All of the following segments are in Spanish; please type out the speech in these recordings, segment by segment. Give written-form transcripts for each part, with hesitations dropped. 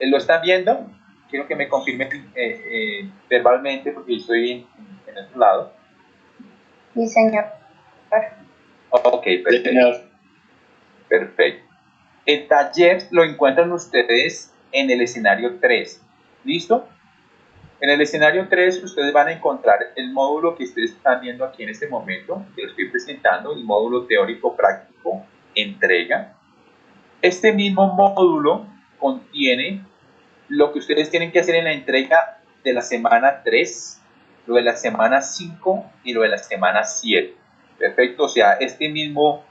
¿Lo están viendo? Quiero que me confirmen verbalmente porque estoy en otro lado. Sí, señor. Ok, perfecto. Perfecto. El taller lo encuentran ustedes en el escenario 3. ¿Listo? En el escenario 3 ustedes van a encontrar el módulo que ustedes están viendo aquí en este momento, que lo estoy presentando, el módulo teórico práctico, entrega. Este mismo módulo contiene lo que ustedes tienen que hacer en la entrega de la semana 3, lo de la semana 5 y lo de la semana 7. Perfecto, o sea, este mismo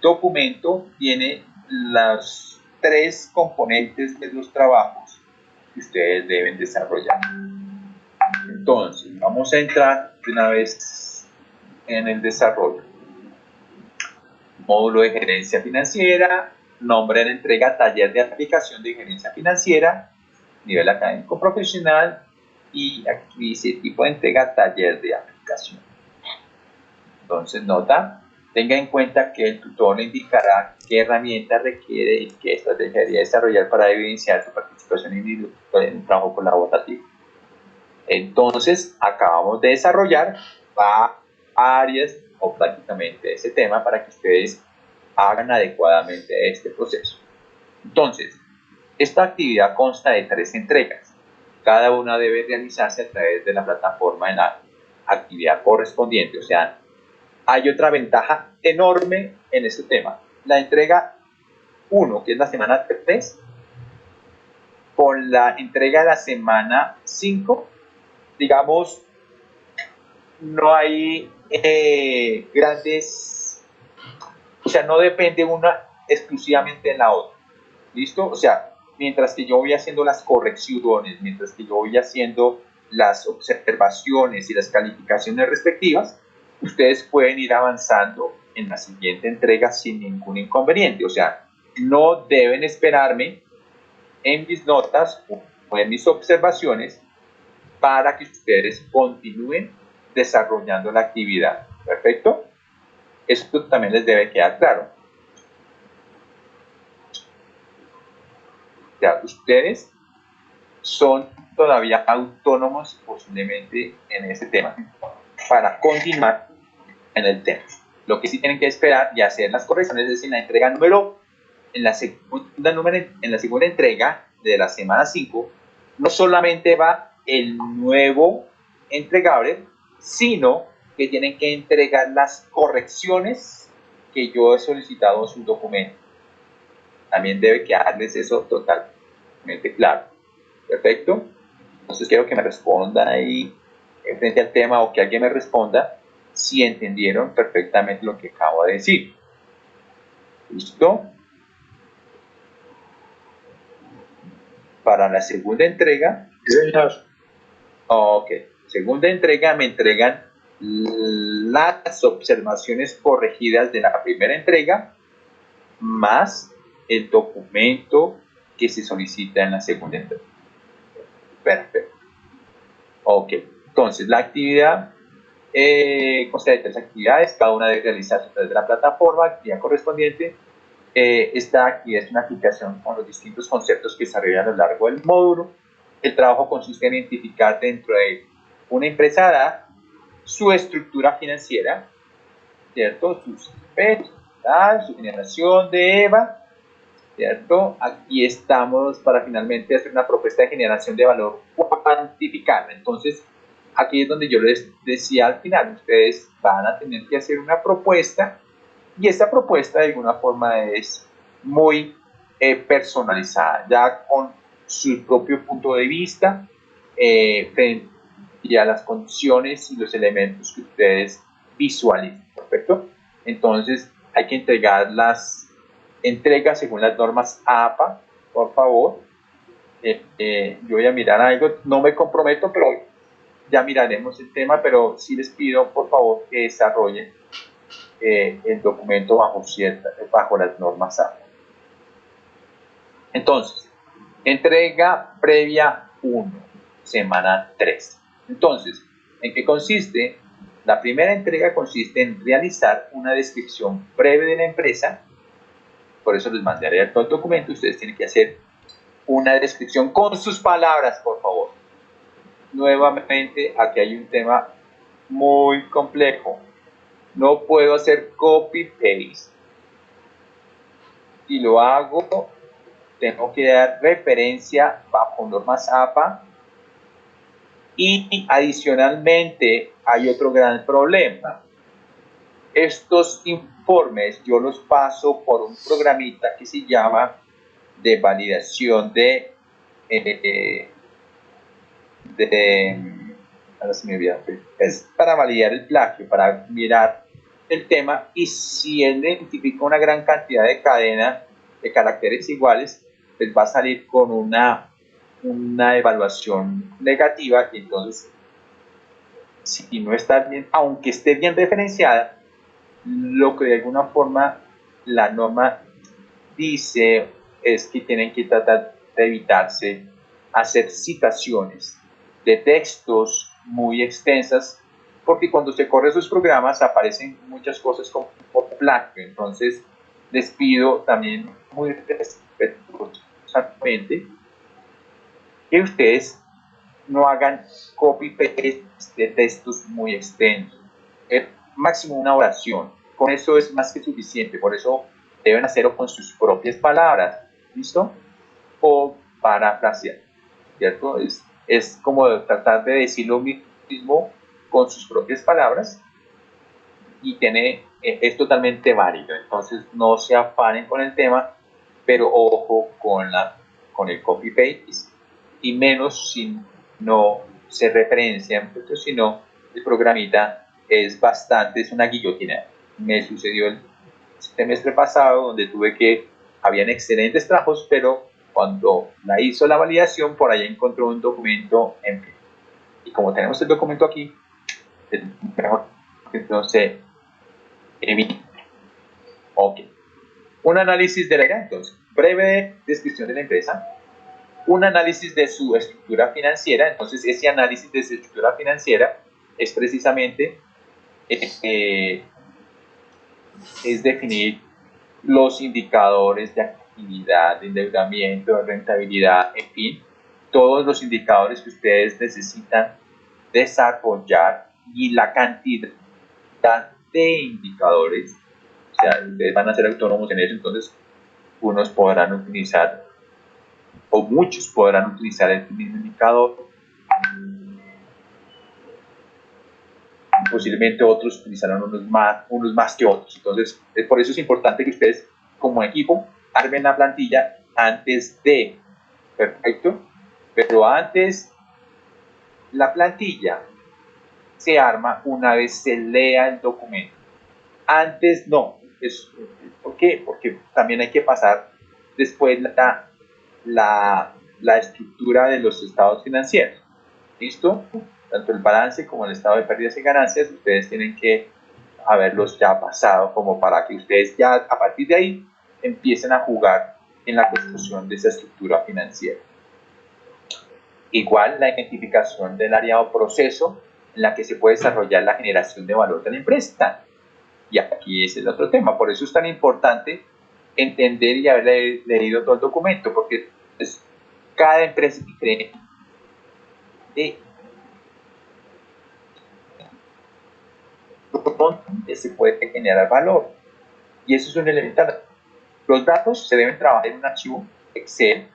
documento tiene las 3 componentes de los trabajos que ustedes deben desarrollar. Entonces, vamos a entrar de una vez en el desarrollo. Módulo de gerencia financiera, nombre de la entrega, taller de aplicación de gerencia financiera, nivel académico profesional, y aquí dice tipo de entrega, taller de aplicación. Entonces, nota, tenga en cuenta que el tutor le indicará qué herramienta requiere y qué estrategia debería desarrollar para evidenciar su participación en un trabajo colaborativo. Entonces, acabamos de desarrollar varias o prácticamente ese tema para que ustedes hagan adecuadamente este proceso. Entonces, esta actividad consta de 3 entregas. Cada una debe realizarse a través de la plataforma en la actividad correspondiente. O sea, hay otra ventaja enorme en este tema. La entrega 1, que es la semana 3, con la entrega de la semana 5, digamos, no hay grandes, o sea, no depende una exclusivamente de la otra. ¿Listo? O sea, mientras que yo voy haciendo las correcciones, mientras que yo voy haciendo las observaciones y las calificaciones respectivas, ustedes pueden ir avanzando en la siguiente entrega sin ningún inconveniente. O sea, no deben esperarme en mis notas o en mis observaciones para que ustedes continúen desarrollando la actividad. ¿Perfecto? Esto también les debe quedar claro. O sea, ustedes son todavía autónomos posiblemente en este tema para continuar en el tema. Lo que sí tienen que esperar y hacer las correcciones es en la entrega en la segunda entrega de la semana 5, no solamente va el nuevo entregable, sino que tienen que entregar las correcciones que yo he solicitado en su documento. También debe quedarles eso totalmente claro. Perfecto. Entonces quiero que me respondan ahí frente al tema o que alguien me responda si entendieron perfectamente lo que acabo de decir. ¿Listo? Para la segunda entrega. Ok. Segunda entrega me entregan las observaciones corregidas de la primera entrega más el documento que se solicita en la segunda entrega. Perfecto. Ok. Entonces, la actividad consta de 3 actividades, cada una debe realizarse a través de la plataforma, actividad correspondiente. Esta actividad es una aplicación con los distintos conceptos que se desarrollan a lo largo del módulo. El trabajo consiste en identificar dentro de una empresa dada su estructura financiera, ¿cierto? Sus IPs, su generación de EVA, ¿cierto? Aquí estamos para finalmente hacer una propuesta de generación de valor cuantificable. Entonces, aquí es donde yo les decía al final, ustedes van a tener que hacer una propuesta y esta propuesta de alguna forma es muy personalizada, ya con su propio punto de vista frente a las condiciones y los elementos que ustedes visualicen, ¿perfecto? Entonces hay que entregar las entregas según las normas APA, por favor. Yo voy a mirar algo, no me comprometo, pero ya miraremos el tema, pero sí les pido por favor que desarrollen el documento bajo las normas APA. Entonces, entrega previa 1, semana 3. Entonces, ¿en qué consiste? La primera entrega consiste en realizar una descripción breve de la empresa. Por eso les mandé a leer todo el documento. Ustedes tienen que hacer una descripción con sus palabras, por favor. Nuevamente, aquí hay un tema muy complejo. No puedo hacer copy-paste. Si lo hago, tengo que dar referencia bajo normas APA. Y adicionalmente, hay otro gran problema. Estos informes yo los paso por un programita que se llama de validación ahora se me olvidó, es para validar el plagio, para mirar el tema, y si él identifica una gran cantidad de cadena de caracteres iguales, pues va a salir con una evaluación negativa, y entonces si no está bien, aunque esté bien referenciada, lo que de alguna forma la norma dice es que tienen que tratar de evitarse hacer citaciones de textos muy extensas, porque cuando se corre esos programas aparecen muchas cosas como plagio. Entonces les pido también muy respetuosamente que ustedes no hagan copy-paste de textos muy extensos. Máximo una oración. Con eso es más que suficiente. Por eso deben hacerlo con sus propias palabras. ¿Listo? O parafrasear. ¿Cierto? Es como tratar de decir lo mismo con sus propias palabras, y es totalmente válido. Entonces no se afanen con el tema, pero ojo con el copy-paste, y menos si no se referencian, porque si no, el programita es una guillotina. Me sucedió el semestre pasado, donde habían excelentes trabajos, pero cuando la hizo la validación, por allá encontró un documento en fin. Y como tenemos el documento aquí, es mejor que entonces evite. Ok. Un análisis de la empresa, entonces, breve descripción de la empresa, un análisis de su estructura financiera. Entonces ese análisis de su estructura financiera es precisamente es definir los indicadores de actividad, de endeudamiento, de rentabilidad, en fin, todos los indicadores que ustedes necesitan desarrollar, y la cantidad de indicadores. O sea, ustedes van a ser autónomos en eso, entonces unos podrán utilizar, o muchos podrán utilizar el mismo indicador, posiblemente otros utilizarán unos más que otros. Entonces, por eso es importante que ustedes como equipo armen la plantilla antes de, perfecto, pero antes la plantilla se arma una vez se lea el documento. Antes no. ¿Por qué? Porque también hay que pasar después la estructura de los estados financieros. ¿Listo? Tanto el balance como el estado de pérdidas y ganancias, ustedes tienen que haberlos ya pasado, como para que ustedes ya a partir de ahí empiecen a jugar en la construcción de esa estructura financiera. Igual la identificación del área o proceso en la que se puede desarrollar la generación de valor de la empresa. Y aquí es el otro tema. Por eso es tan importante entender y haber leído todo el documento, porque cada empresa es diferente. Donde se puede generar valor. Y eso es un elemental. Los datos se deben trabajar en un archivo Excel,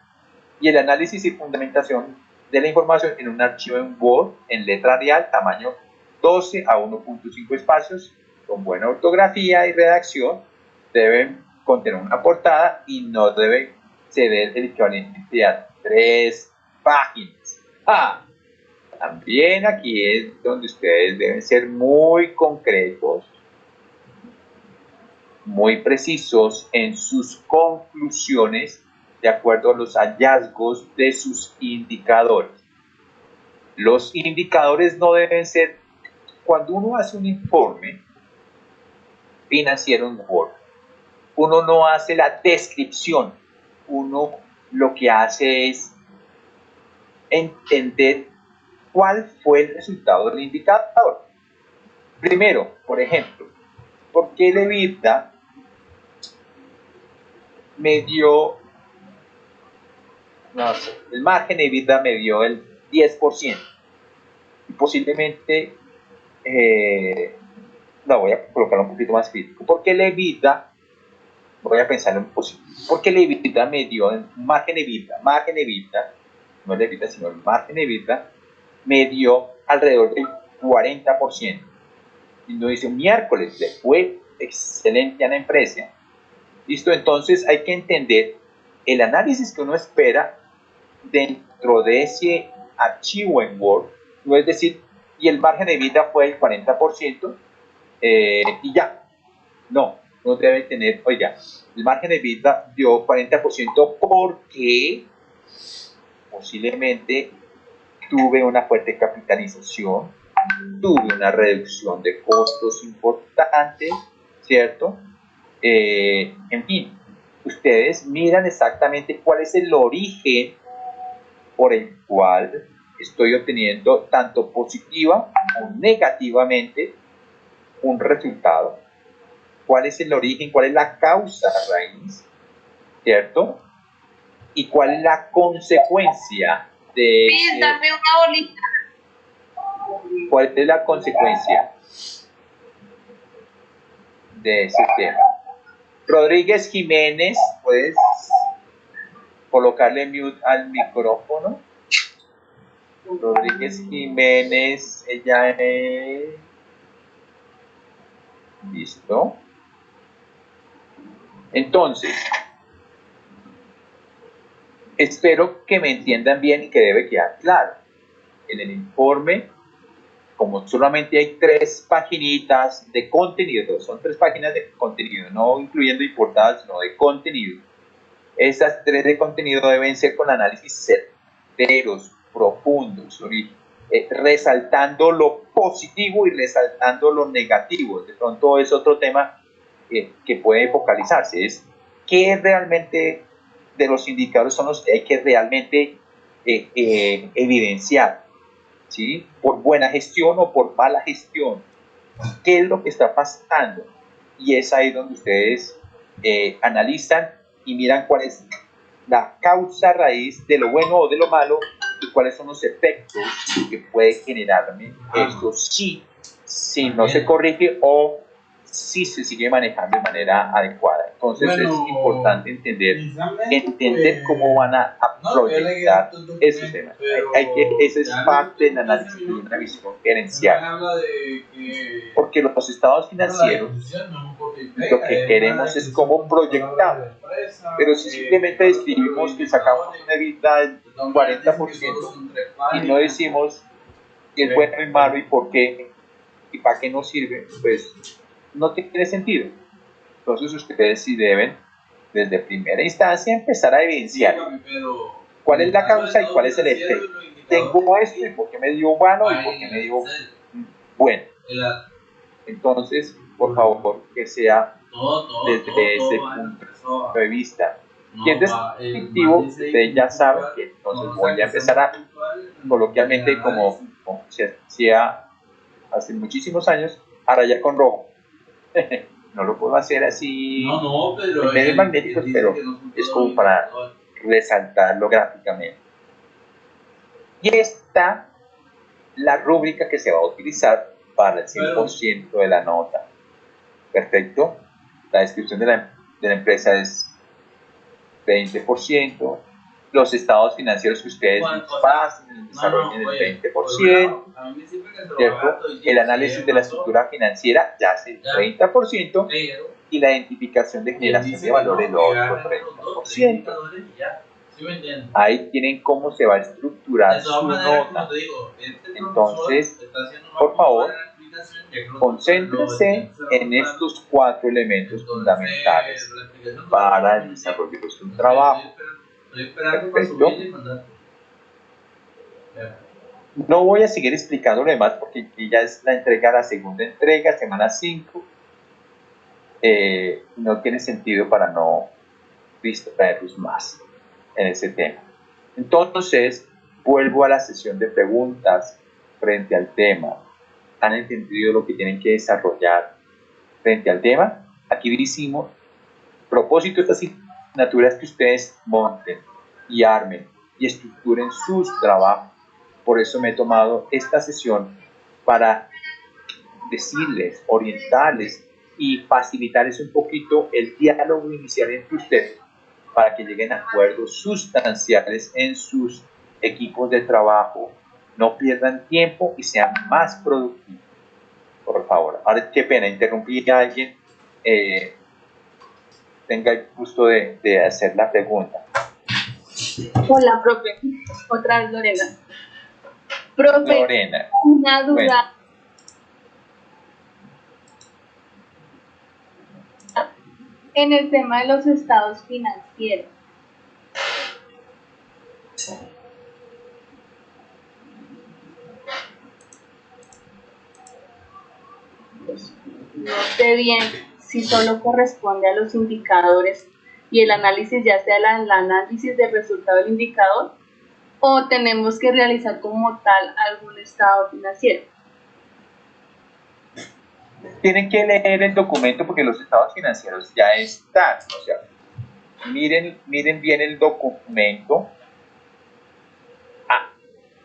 y el análisis y fundamentación de la información en un archivo en Word en letra Arial, tamaño 12 a 1.5 espacios, con buena ortografía y redacción. Deben contener una portada y no debe ceder el equivalente a 3 páginas. También aquí es donde ustedes deben ser muy concretos, muy precisos en sus conclusiones de acuerdo a los hallazgos de sus indicadores. Los indicadores no deben ser, cuando uno hace un informe financiero en Word, uno no hace la descripción, uno lo que hace es entender cuál fue el resultado del indicador. Primero, por ejemplo, ¿por qué el EBITDA me dio no sé, el margen de EBITDA me dio el 10%. Y posiblemente, no, voy a colocarlo un poquito más crítico, porque el EBITDA, voy a pensar en positivo, porque el EBITDA me dio el margen de EBITDA, no el EBITDA, sino el margen de EBITDA, me dio alrededor del 40%. Y uno dice, miércoles, le fue excelente a la empresa. Listo, entonces hay que entender el análisis que uno espera dentro de ese archivo en Word, no es decir, y el margen de vida fue el 40%, y ya. No, no debe tener, oiga, el margen de vida dio 40% porque posiblemente tuve una fuerte capitalización, tuve una reducción de costos importante, ¿cierto? En fin, ustedes miran exactamente cuál es el origen por el cual estoy obteniendo tanto positiva o negativamente un resultado. ¿Cuál es el origen? ¿Cuál es la causa raíz? ¿Cierto? ¿Y cuál es la consecuencia de Sí, dame una bolita. ¿Cuál es la consecuencia de ese tema? Rodríguez Jiménez, ¿puedes colocarle mute al micrófono? Rodríguez Jiménez, ella es... Listo. Entonces, espero que me entiendan bien y que debe quedar claro. En el informe, como solamente hay 3 paginitas de contenido, son 3 páginas de contenido, no incluyendo importadas, sino de contenido. Esas 3 de contenido deben ser con análisis certeros, profundos, resaltando lo positivo y resaltando lo negativo. De pronto es otro tema que puede focalizarse, es qué realmente de los indicadores son los que hay que realmente evidenciar, ¿sí? Por buena gestión o por mala gestión. ¿Qué es lo que está pasando? Y es ahí donde ustedes analizan y miran cuál es la causa raíz de lo bueno o de lo malo y cuáles son los efectos que puede generarme esto si no se corrige o si se sigue manejando de manera adecuada. Entonces es importante entender cómo van a proyectar esos temas. Esa es parte del análisis de una visión gerencial. Porque los estados financieros lo que queremos es cómo proyectamos. Pero si simplemente describimos que sacamos una EBITDA del 40% y no decimos que es bueno y malo y por qué y para qué nos sirve, pues no tiene sentido. Entonces ustedes sí deben, desde primera instancia, empezar a evidenciar cuál es la causa y cuál es el efecto. Tengo esto y por qué me dio malo y por qué me dio bueno. Entonces, por favor, que sea desde ese punto de vista. Y es descriptivo, ustedes ya saben que entonces voy a empezar a, coloquialmente, como se hacía hace muchísimos años, a rayar con rojo. No lo puedo hacer así en medios magnéticos, pero es como para resaltarlo gráficamente. Y esta la rúbrica que se va a utilizar para el 100% de la nota. Perfecto. La descripción de la empresa es 20%. Los estados financieros que ustedes pasen, desarrollen el 20%. ¿Cierto? El análisis de la estructura financiera ya es el 30%. Y la identificación de generación de valor el otro 30%. Ahí tienen cómo se va a estructurar su nota. Entonces, por favor, concéntrense en estos 4 elementos fundamentales para el desarrollo de su trabajo. Perfecto. No voy a seguir explicando lo demás porque ya es la entrega, la segunda entrega, semana 5. No tiene sentido para no distraerlos más en ese tema. Entonces, vuelvo a la sesión de preguntas frente al tema. ¿Han entendido lo que tienen que desarrollar frente al tema? Aquí decimos, propósito de estas asignaturas que ustedes monten y armen y estructuren sus trabajos. Por eso me he tomado esta sesión para decirles, orientarles y facilitarles un poquito el diálogo inicial entre ustedes para que lleguen a acuerdos sustanciales en sus equipos de trabajo, no pierdan tiempo y sean más productivos. Por favor. Ahora, qué pena, interrumpí a alguien. Tenga el gusto de hacer la pregunta. Hola, profe. Otra vez Lorena. Profe, Lorena. una duda. Bueno. En el tema de los estados financieros. Pues, no sé bien si solo corresponde a los indicadores y el análisis ya sea el análisis del resultado del indicador o tenemos que realizar como tal algún estado financiero. Tienen que leer el documento porque los estados financieros ya están, o sea, miren bien el documento,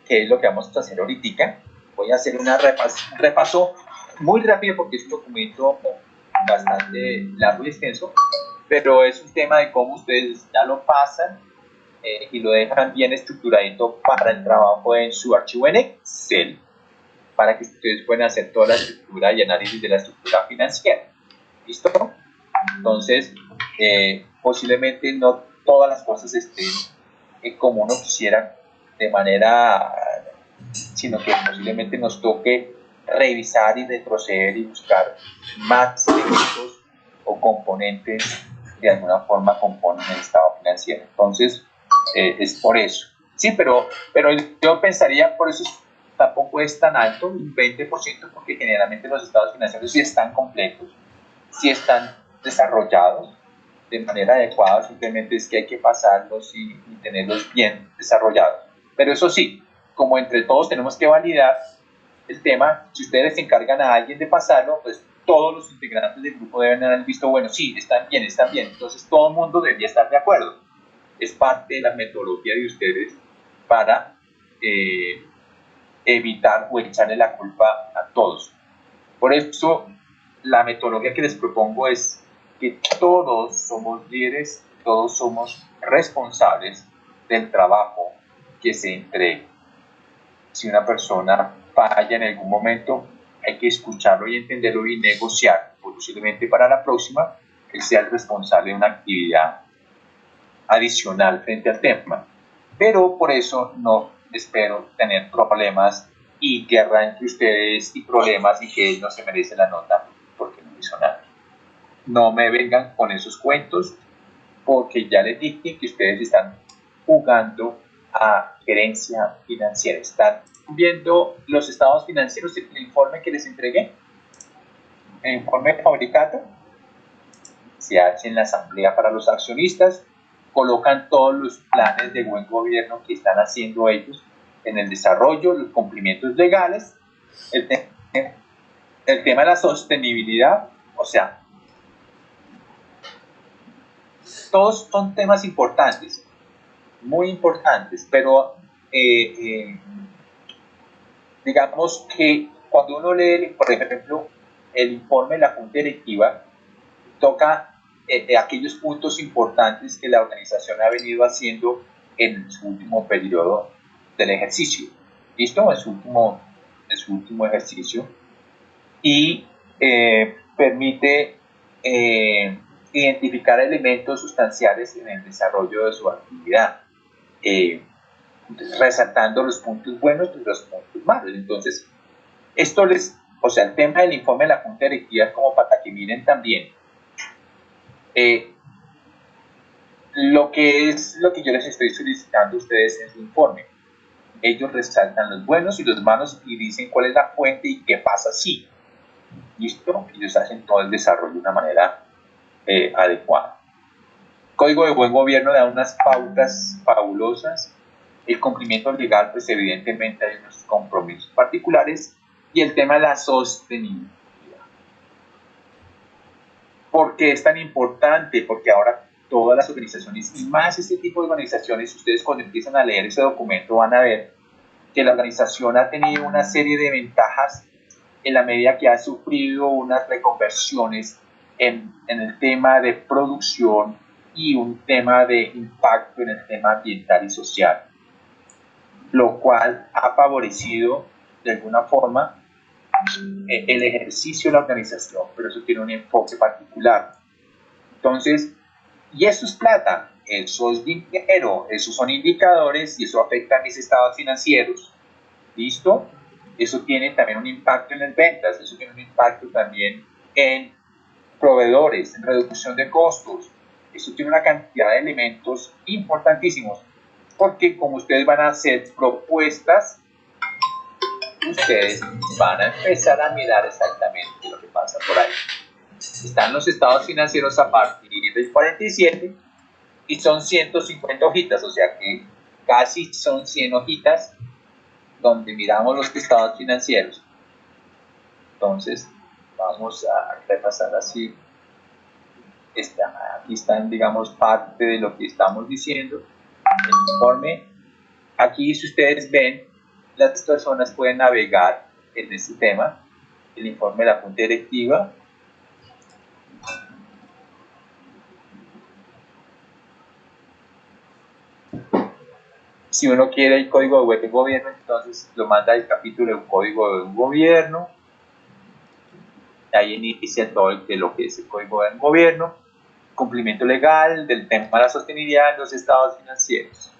que es lo que vamos a hacer ahorita. Voy a hacer un repaso muy rápido porque es un documento bastante largo y extenso, pero es un tema de cómo ustedes ya lo pasan y lo dejan bien estructuradito para el trabajo en su archivo en Excel, para que ustedes puedan hacer toda la estructura y análisis de la estructura financiera. ¿Listo? Entonces, posiblemente no todas las cosas estén como uno quisiera de manera, sino que posiblemente nos toque revisar y retroceder y buscar más elementos o componentes que de alguna forma componen el estado financiero. Entonces, es por eso. Sí, pero yo pensaría, por eso tampoco es tan alto, un 20%, porque generalmente los estados financieros sí están completos, sí están desarrollados de manera adecuada, simplemente es que hay que pasarlos y tenerlos bien desarrollados. Pero eso sí, como entre todos tenemos que validar el tema, si ustedes se encargan a alguien de pasarlo, pues todos los integrantes del grupo deben haber visto, bueno, sí, están bien, entonces todo el mundo debería estar de acuerdo. Es parte de la metodología de ustedes para evitar o echarle la culpa a todos. Por eso, la metodología que les propongo es que todos somos líderes, todos somos responsables del trabajo que se entregue. Si una persona falla en algún momento, hay que escucharlo y entenderlo y negociar. Posiblemente para la próxima, él sea el responsable de una actividad adicional frente al tema. Pero por eso no espero tener problemas y guerra entre ustedes y problemas y que él no se merece la nota porque no hizo nada. No me vengan con esos cuentos porque ya les dije que ustedes están jugando a gerencia financiera. Están viendo los estados financieros del informe que les entregué, el informe de fabricato. Se hace en la asamblea para los accionistas, colocan todos los planes de buen gobierno que están haciendo ellos en el desarrollo, los cumplimientos legales, el tema de la sostenibilidad, o sea, todos son temas importantes, muy importantes, pero digamos que cuando uno lee, por ejemplo, el informe de la Junta Directiva, toca aquellos puntos importantes que la organización ha venido haciendo en su último periodo del ejercicio. ¿Listo? En su último ejercicio. Y permite identificar elementos sustanciales en el desarrollo de su actividad, resaltando los puntos buenos y los puntos malos. Entonces, el tema del informe de la Junta Directiva es como para que miren también lo que yo les estoy solicitando a ustedes en su informe. Ellos resaltan los buenos y los malos y dicen cuál es la fuente y qué pasa si. ¿Listo? Ellos hacen todo el desarrollo de una manera adecuada. El Código de Buen Gobierno da unas pautas fabulosas. El cumplimiento legal, pues evidentemente hay unos compromisos particulares. Y el tema de la sostenibilidad. ¿Por qué es tan importante? Porque ahora todas las organizaciones, y más este tipo de organizaciones, ustedes cuando empiezan a leer ese documento van a ver que la organización ha tenido una serie de ventajas en la medida que ha sufrido unas reconversiones en el tema de producción y un tema de impacto en el tema ambiental y social, lo cual ha favorecido de alguna forma el ejercicio de la organización, pero eso tiene un enfoque particular. Entonces, y eso es plata, eso es dinero, esos son indicadores y eso afecta a mis estados financieros. ¿Listo? Eso tiene también un impacto en las ventas, eso tiene un impacto también en proveedores, en reducción de costos. Eso tiene una cantidad de elementos importantísimos, porque como ustedes van a hacer propuestas, ustedes van a empezar a mirar exactamente lo que pasa por ahí. Están los estados financieros a partir del 47 y son 150 hojitas, o sea que casi son 100 hojitas donde miramos los estados financieros. Entonces, vamos a repasar así. Aquí están, digamos, parte de lo que estamos diciendo. El informe. Aquí, si ustedes ven, las personas pueden navegar en este tema. El informe de la Junta Directiva. Si uno quiere el código de web del gobierno, entonces lo manda al capítulo de un código de un gobierno. Ahí inicia todo de lo que es el código del gobierno, cumplimiento legal del tema de la sostenibilidad en los estados financieros.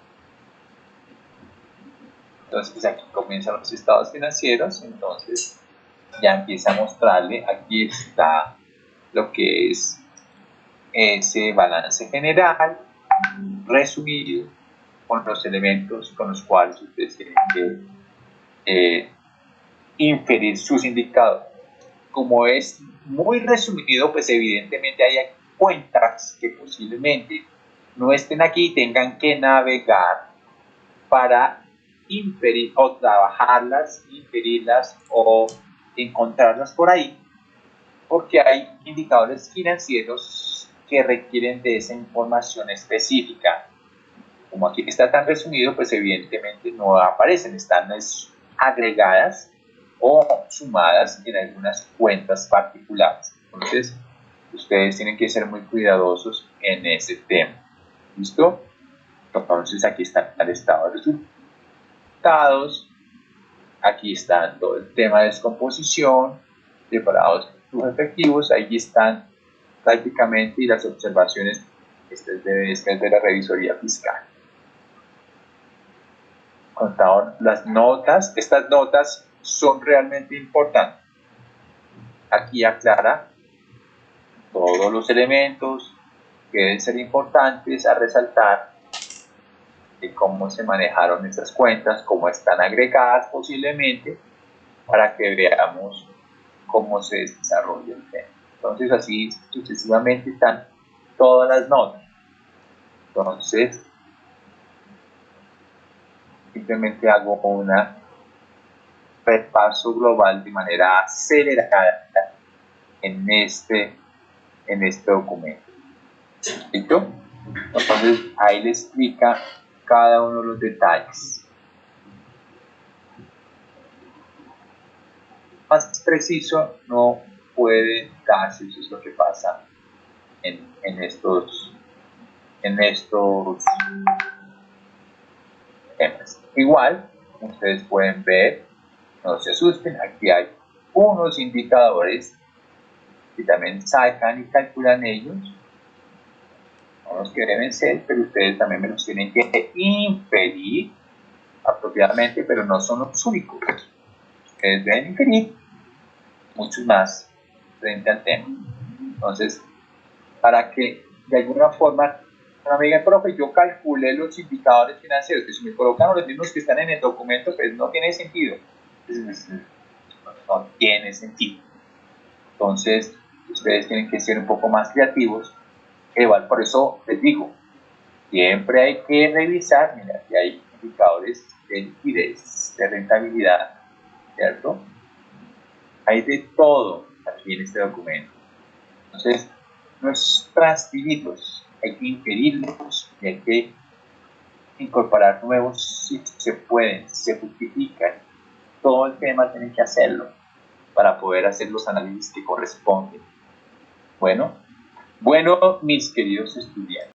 Entonces, pues aquí comienzan los estados financieros, entonces ya empieza a mostrarle, aquí está lo que es ese balance general, resumido, con los elementos con los cuales ustedes tienen que inferir sus indicadores. Como es muy resumido, pues evidentemente hay cuentas que posiblemente no estén aquí y tengan que navegar para inferir o trabajarlas, inferirlas o encontrarlas por ahí, porque hay indicadores financieros que requieren de esa información específica. Como aquí está tan resumido, pues evidentemente no aparecen, están agregadas o sumadas en algunas cuentas particulares. Entonces, ustedes tienen que ser muy cuidadosos en ese tema. ¿Listo? Entonces, aquí está el estado de resultados. Aquí está todo el tema de descomposición, preparados sus efectivos. Ahí están prácticamente y las observaciones. Esta es de la revisoría fiscal. Contador, las notas, estas notas son realmente importantes. Aquí aclara todos los elementos que deben ser importantes a resaltar de cómo se manejaron estas cuentas, cómo están agregadas posiblemente, para que veamos cómo se desarrolla el tema. Entonces, así sucesivamente están todas las notas. Entonces, simplemente hago una repaso global de manera acelerada en este documento. ¿Listo? Entonces ahí le explica cada uno de los detalles. Más preciso no puede darse, eso es lo que pasa en estos temas. Igual, ustedes pueden ver, no se asusten, aquí hay unos indicadores que también sacan y calculan ellos, no los que deben ser, pero ustedes también me los tienen que inferir apropiadamente, pero no son los únicos. Ustedes deben inferir muchos más frente al tema. Entonces, para que de alguna forma, no me digan, profe, yo calculé los indicadores financieros, que si me colocan los mismos que están en el documento, pues no tiene sentido. No tiene sentido. Entonces, ustedes tienen que ser un poco más creativos. Igual, por eso les digo, siempre hay que revisar, mira, aquí hay indicadores de liquidez, de rentabilidad, ¿cierto? Hay de todo aquí en este documento. Entonces, no es transcribirlos, hay que inferirlos y hay que incorporar nuevos si se pueden, si se justifican. Todo el tema tienen que hacerlo para poder hacer los análisis que corresponden. Bueno, mis queridos estudiantes.